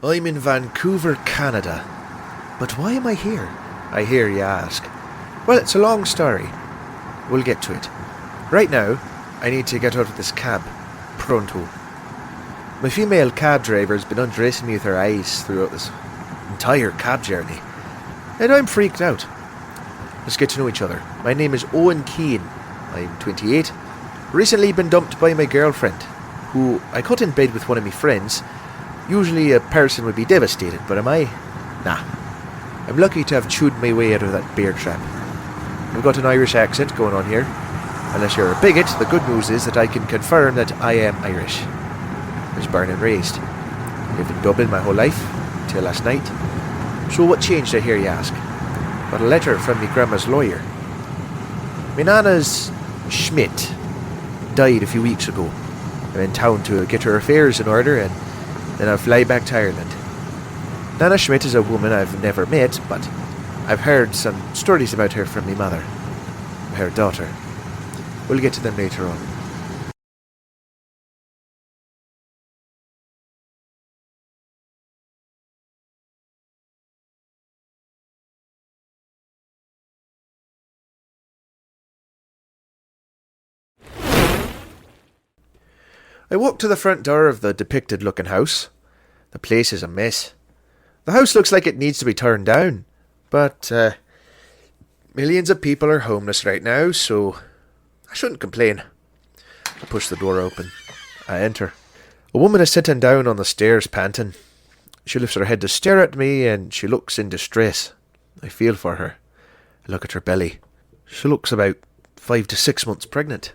I'm in Vancouver, Canada. But why am I here? I hear you ask. Well, it's a long story. We'll get to it. Right now, I need to get out of this cab. Pronto. My female cab driver has been undressing me with her eyes throughout this entire cab journey. And I'm freaked out. Let's get to know each other. My name is Owen Keane. I'm 28. Recently been dumped by my girlfriend, who I caught in bed with one of my friends. Usually a person would be devastated, but am I? Nah. I'm lucky to have chewed my way out of that bear trap. We've got an Irish accent going on here. Unless you're a bigot, the good news is that I can confirm that I am Irish. I was born and raised. Lived in Dublin my whole life, till last night. So what changed, I hear you ask? Got a letter from me grandma's lawyer. My nana's Schmidt died a few weeks ago. I'm in town to get her affairs in order and then I'll fly back to Ireland. Nana Schmidt is a woman I've never met, but I've heard some stories about her from my mother, her daughter. We'll get to them later on. I walk to the front door of the depicted-looking house. The place is a mess. The house looks like it needs to be torn down, but millions of people are homeless right now, so I shouldn't complain. I push the door open. I enter. A woman is sitting down on the stairs, panting. She lifts her head to stare at me, and she looks in distress. I feel for her. I look at her belly. She looks about 5 to 6 months pregnant.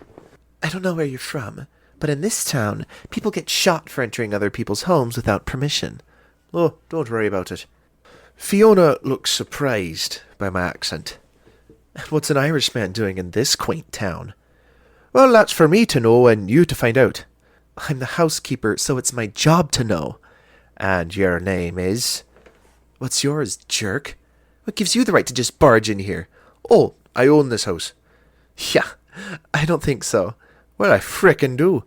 I don't know where you're from, but in this town, people get shot for entering other people's homes without permission. Oh, don't worry about it. Fiona looks surprised by my accent. What's an Irishman doing in this quaint town? Well, that's for me to know and you to find out. I'm the housekeeper, so it's my job to know. And your name is? What's yours, jerk? What gives you the right to just barge in here? Oh, I own this house. Yeah, I don't think so. Well, I frickin' do.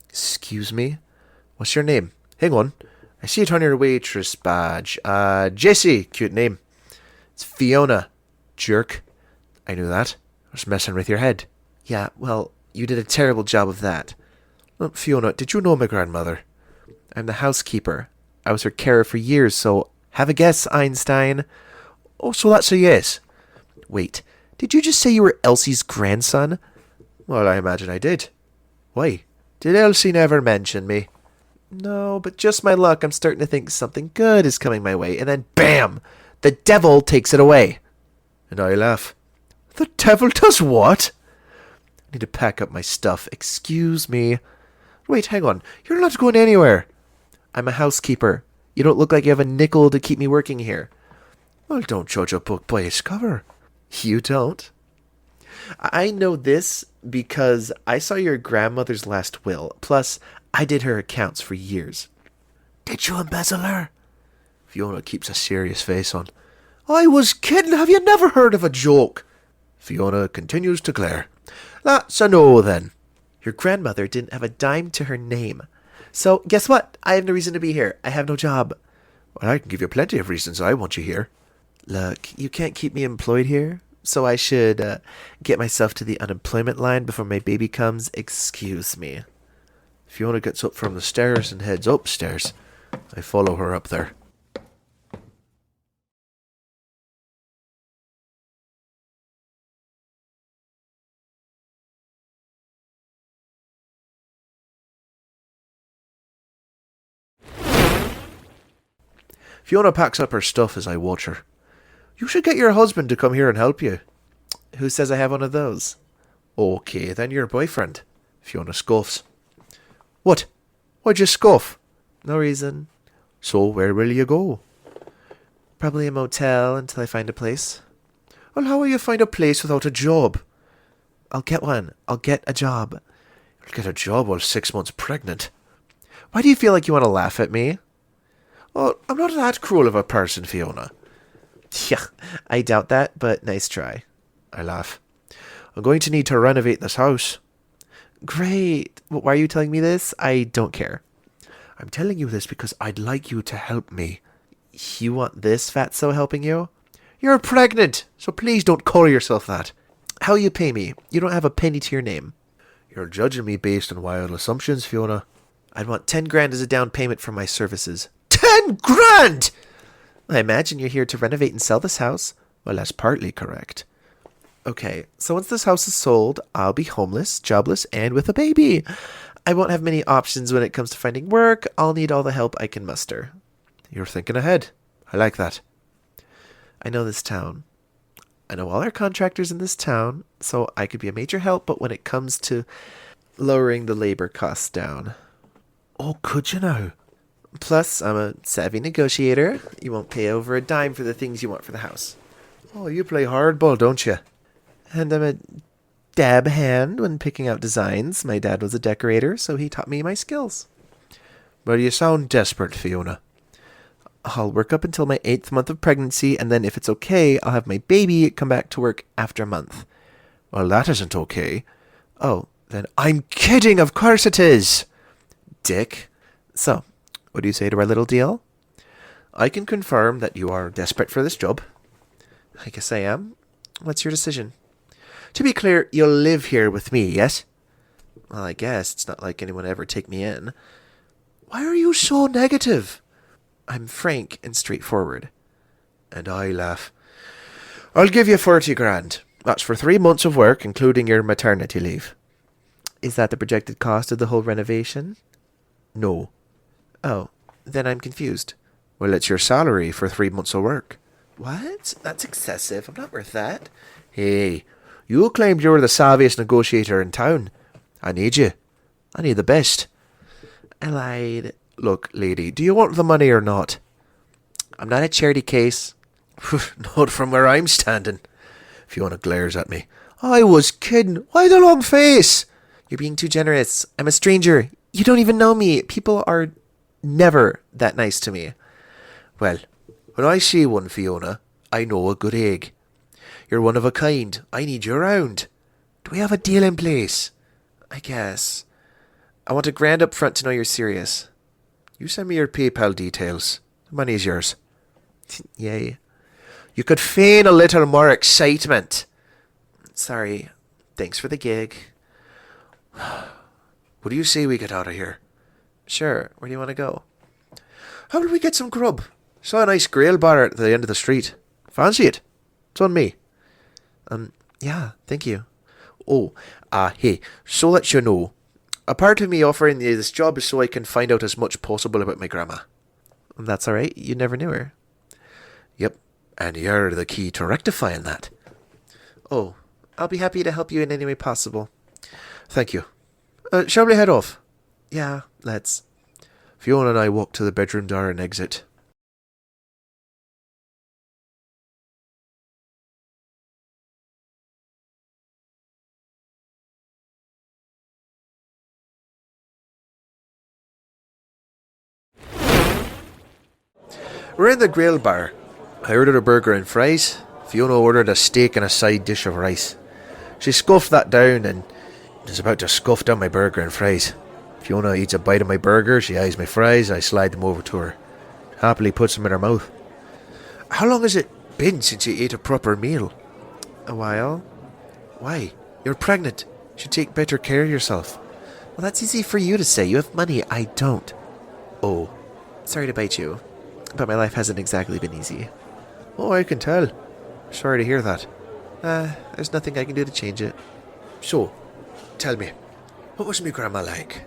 Excuse me? What's your name? Hang on. I see it on your waitress badge. Jessie. Cute name. It's Fiona. Jerk. I knew that. I was messing with your head. Yeah, well, you did a terrible job of that. Well, Fiona, did you know my grandmother? I'm the housekeeper. I was her carer for years, so have a guess, Einstein. Oh, so that's a yes. Wait, did you just say you were Elsie's grandson? Well, I imagine I did. Why? Did Elsie never mention me? No, but just my luck, I'm starting to think something good is coming my way, and then BAM! The devil takes it away. And I laugh. The devil does what? I need to pack up my stuff. Excuse me. Wait, hang on. You're not going anywhere. I'm a housekeeper. You don't look like you have a nickel to keep me working here. Well, don't judge a book by its cover. You don't? I know this because I saw your grandmother's last will. Plus, I did her accounts for years. Did you embezzle her? Fiona keeps a serious face on. I was kidding. Have you never heard of a joke? Fiona continues to glare. That's a no, then. Your grandmother didn't have a dime to her name. So, guess what? I have no reason to be here. I have no job. Well, I can give you plenty of reasons I want you here. Look, you can't keep me employed here, so I should get myself to the unemployment line before my baby comes. Excuse me. Fiona gets up from the stairs and heads upstairs. I follow her up there. Fiona packs up her stuff as I watch her. You should get your husband to come here and help you. Who says I have one of those? Okay, then your boyfriend. Fiona scoffs. What? Why'd you scoff? No reason. So where will you go? Probably a motel until I find a place. Well, how will you find a place without a job? I'll get one. I'll get a job. You'll get a job while 6 months pregnant. Why do you feel like you want to laugh at me? Oh, I'm not that cruel of a person, Fiona. Yeah, I doubt that, but nice try. I laugh. I'm going to need to renovate this house. Great. Why are you telling me this? I don't care. I'm telling you this because I'd like you to help me. You want this fatso helping you? You're pregnant, so please don't call yourself that. How you pay me? You don't have a penny to your name. You're judging me based on wild assumptions, Fiona. I'd want 10 grand as a down payment for my services. 10 grand! I imagine you're here to renovate and sell this house. Well, that's partly correct. Okay, so once this house is sold, I'll be homeless, jobless, and with a baby. I won't have many options when it comes to finding work. I'll need all the help I can muster. You're thinking ahead. I like that. I know this town. I know all our contractors in this town, so I could be a major help, but when it comes to lowering the labor costs down. Oh, could you now? Plus, I'm a savvy negotiator. You won't pay over a dime for the things you want for the house. Oh, you play hardball, don't you? And I'm a dab hand when picking out designs. My dad was a decorator, so he taught me my skills. Well, you sound desperate, Fiona. I'll work up until my 8th month of pregnancy, and then if it's okay, I'll have my baby come back to work after a month. Well, that isn't okay. Oh, then I'm kidding, of course it is. Dick. So, what do you say to our little deal? I can confirm that you are desperate for this job. I guess I am. What's your decision? To be clear, you'll live here with me, yes? Well, I guess it's not like anyone ever take me in. Why are you so negative? I'm frank and straightforward. And I laugh. I'll give you 40 grand. That's for 3 months of work, including your maternity leave. Is that the projected cost of the whole renovation? No. Oh, then I'm confused. Well, it's your salary for 3 months of work. What? That's excessive. I'm not worth that. Hey, you claimed you were the savviest negotiator in town. I need you. I need the best. I lied. Look, lady, do you want the money or not? I'm not a charity case. Not from where I'm standing. Fiona glares at me. I was kidding. Why the long face? You're being too generous. I'm a stranger. You don't even know me. People are never that nice to me. Well, when I see one, Fiona, I know a good egg. You're one of a kind. I need you around. Do we have a deal in place? I guess. I want $1,000 up front to know you're serious. You send me your PayPal details. The money is yours. Yay. You could feign a little more excitement. Sorry. Thanks for the gig. What do you say we get out of here? Sure. Where do you want to go? How about we get some grub? Saw a nice grill bar at the end of the street. Fancy it? It's on me. Yeah, thank you. Oh, hey, so that you know, a part of me offering you this job is so I can find out as much possible about my grandma. That's alright, you never knew her. Yep, and you're the key to rectifying that. Oh, I'll be happy to help you in any way possible. Thank you. Shall we head off? Yeah, let's. Fiona and I walk to the bedroom door and exit. We're in the grill bar. I ordered a burger and fries. Fiona ordered a steak and a side dish of rice. She scuffed that down and is about to scuff down my burger and fries. Fiona eats a bite of my burger, she eyes my fries, I slide them over to her. Happily puts them in her mouth. How long has it been since you ate a proper meal? A while. Why? You're pregnant. You should take better care of yourself. Well, that's easy for you to say. You have money. I don't. Oh. Sorry to bite you, but my life hasn't exactly been easy. Oh, I can tell. Sorry to hear that. There's nothing I can do to change it. So, tell me, what was my grandma like?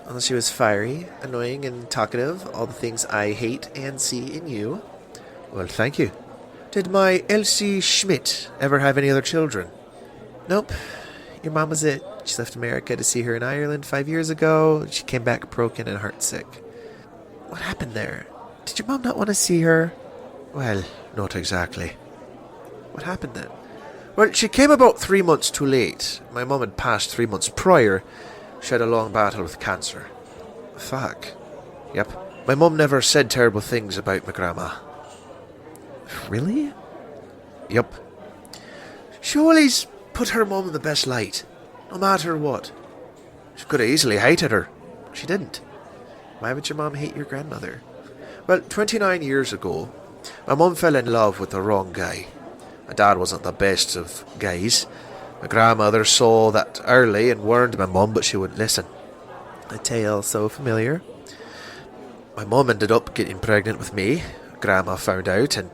Well, she was fiery, annoying, and talkative. All the things I hate and see in you. Well, thank you. Did my Elsie Schmidt ever have any other children? Nope. Your mom was it. She left America to see her in Ireland 5 years ago. She came back broken and heartsick. What happened there? Did your mom not want to see her? Well, not exactly. What happened then? Well, she came about 3 months too late. My mum had passed 3 months prior. She had a long battle with cancer. Fuck. Yep. My mum never said terrible things about my grandma. Really? Yep. She always put her mum in the best light, no matter what. She could have easily hated her. She didn't. Why would your mom hate your grandmother? Well, 29 years ago, my mum fell in love with the wrong guy. My dad wasn't the best of guys. My grandmother saw that early and warned my mum, but she wouldn't listen. A tale so familiar. My mum ended up getting pregnant with me. Grandma found out and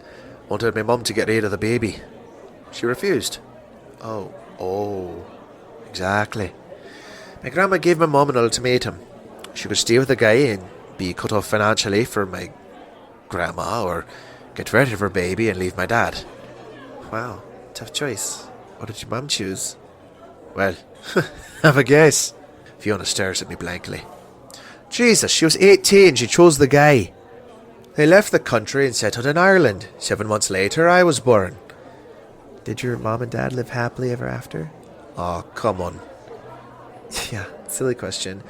wanted my mum to get rid of the baby. She refused. Oh, exactly. My grandma gave my mum an ultimatum. She could stay with the guy and be cut off financially for my grandma, or get rid of her baby and leave my dad. Wow, tough choice. What did your mum choose? Well, have a guess. Fiona stares at me blankly. Jesus, she was 18. She chose the guy. They left the country and settled in Ireland. 7 months later, I was born. Did your mom and dad live happily ever after? Oh, come on. Yeah, silly question.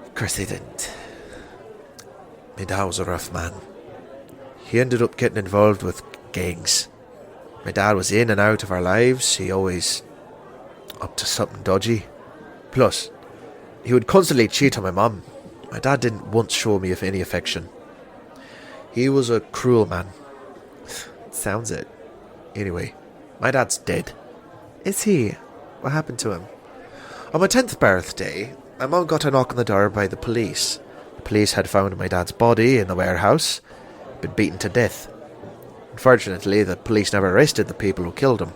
Of course they didn't. My dad was a rough man. He ended up getting involved with gangs. My dad was in and out of our lives. He always up to something dodgy. Plus, he would constantly cheat on my mum. My dad didn't once show me any affection. He was a cruel man. Sounds it. Anyway, my dad's dead. Is he? What happened to him? On my 10th birthday, my mum got a knock on the door by the police. The police had found my dad's body in the warehouse, been beaten to death. Unfortunately, the police never arrested the people who killed him.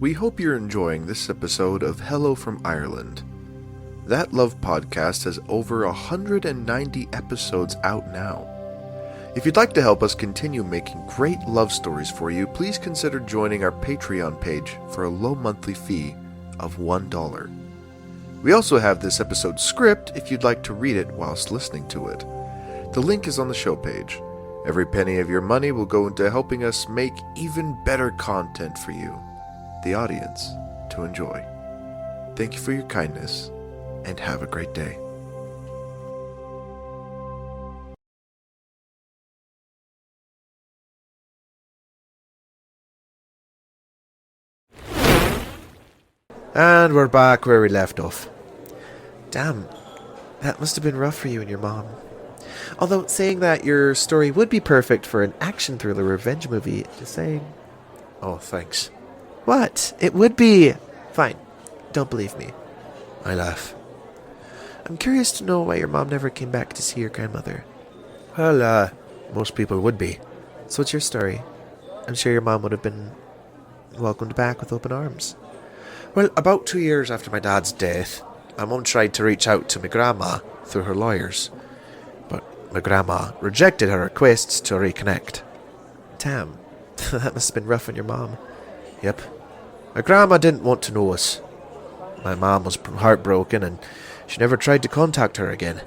We hope you're enjoying this episode of Hello from Ireland. That Love podcast has over 190 episodes out now. If you'd like to help us continue making great love stories for you, please consider joining our Patreon page for a low monthly fee of $1. We also have this episode's script if you'd like to read it whilst listening to it. The link is on the show page. Every penny of your money will go into helping us make even better content for you, the audience, to enjoy. Thank you for your kindness, and have a great day. And we're back where we left off. Damn, that must have been rough for you and your mom. Although, saying that, your story would be perfect for an action thriller revenge movie. Just saying. Oh, thanks. What? It would be. Fine. Don't believe me. I laugh. I'm curious to know why your mom never came back to see your grandmother. Well, most people would be. So what's your story? I'm sure your mom would have been welcomed back with open arms. Well, about 2 years after my dad's death, my mum tried to reach out to my grandma through her lawyers. But my grandma rejected her requests to reconnect. Damn, that must have been rough on your mom. Yep. My grandma didn't want to know us. My mom was heartbroken and she never tried to contact her again.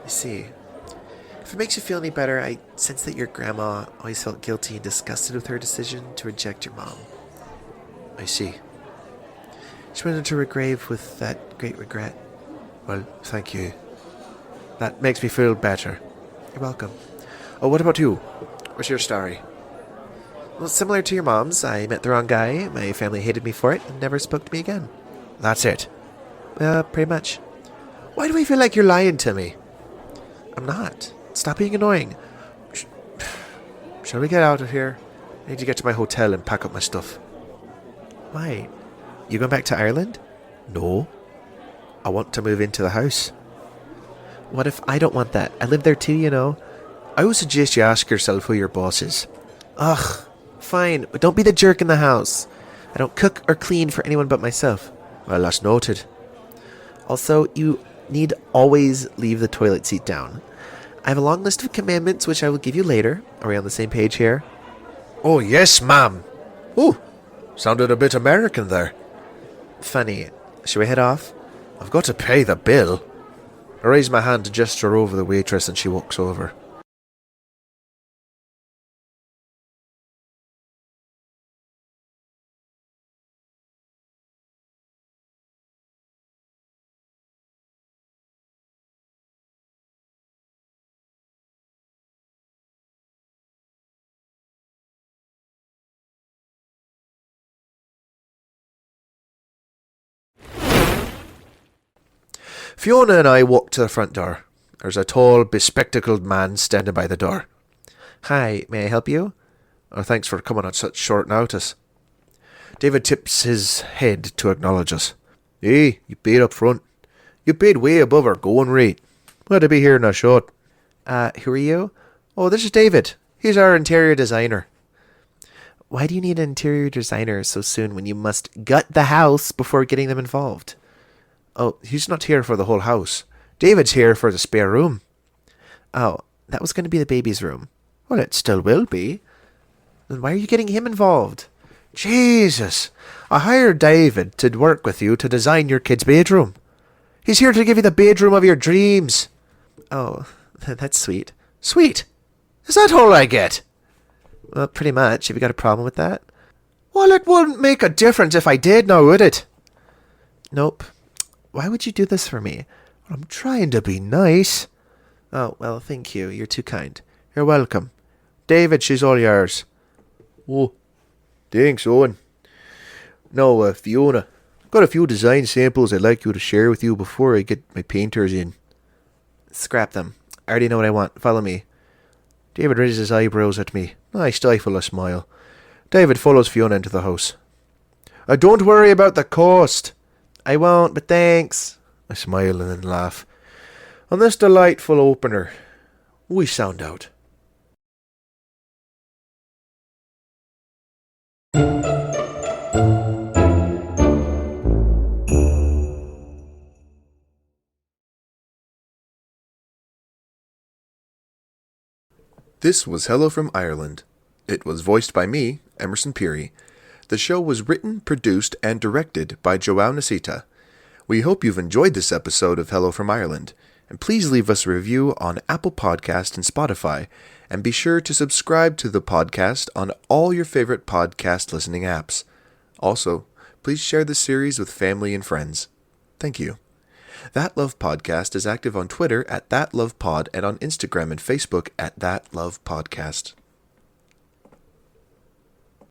I see. If it makes you feel any better, I sense that your grandma always felt guilty and disgusted with her decision to reject your mom. I see. She went into her grave with that great regret. Well, thank you. That makes me feel better. You're welcome. Oh, what about you? What's your story? Well, similar to your mom's, I met the wrong guy, my family hated me for it, and never spoke to me again. That's it? Pretty much. Why do I feel like you're lying to me? I'm not. Stop being annoying. Shall we get out of here? I need to get to my hotel and pack up my stuff. Why? You going back to Ireland? No. I want to move into the house. What if I don't want that? I live there too, you know. I would suggest you ask yourself who your boss is. Ugh, fine, but don't be the jerk in the house. I don't cook or clean for anyone but myself. Well, that's noted. Also, you need always leave the toilet seat down. I have a long list of commandments which I will give you later. Are we on the same page here? Oh, yes, ma'am. Ooh, sounded a bit American there. Funny. Should we head off? I've got to pay the bill. I raise my hand to gesture over the waitress and she walks over. Fiona and I walked to the front door. There's a tall, bespectacled man standing by the door. Hi, may I help you? Oh, thanks for coming on such short notice. David tips his head to acknowledge us. Hey, you paid up front. You paid way above our going rate. Glad to be here in a shot. Who are you? Oh, this is David. He's our interior designer. Why do you need an interior designer so soon when you must gut the house before getting them involved? Oh, he's not here for the whole house. David's here for the spare room. Oh, that was going to be the baby's room. Well, it still will be. Then why are you getting him involved? Jesus, I hired David to work with you to design your kid's bedroom. He's here to give you the bedroom of your dreams. Oh, that's sweet. Sweet? Is that all I get? Well, pretty much. Have you got a problem with that? Well, it wouldn't make a difference if I did, now would it? Nope. Why would you do this for me? I'm trying to be nice. Oh, well, thank you. You're too kind. You're welcome. David, she's all yours. Oh, thanks, Owen. No, Fiona, I've got a few design samples I'd like you to share with you before I get my painters in. Scrap them. I already know what I want. Follow me. David raises his eyebrows at me. I stifle a smile. David follows Fiona into the house. Don't worry about the cost. I won't, but thanks. I smile and then laugh. On this delightful opener, we sound out. This was Hello from Ireland. It was voiced by me, Emerson Peery. The show was written, produced, and directed by Joao Nasita. We hope you've enjoyed this episode of Hello from Ireland, and please leave us a review on Apple Podcast and Spotify, and be sure to subscribe to the podcast on all your favorite podcast listening apps. Also, please share the series with family and friends. Thank you. That Love Podcast is active on Twitter at ThatLovePod and on Instagram and Facebook at That Love Podcast.